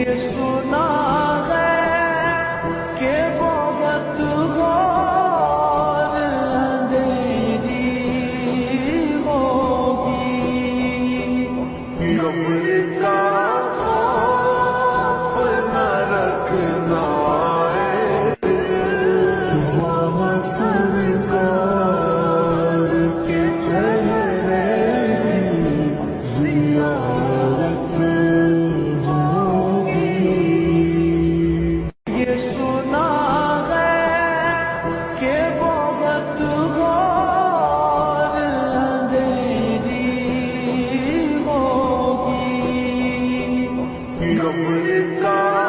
ये सुना है कि बहुत घोर अंधेरी होगी। कब्र का खौफ न रखना वहाँ सरकार के चेहरे की ज़ियारत होगी। ये सुना है कि बहुत घोर अंधेरी होगी। कब्र का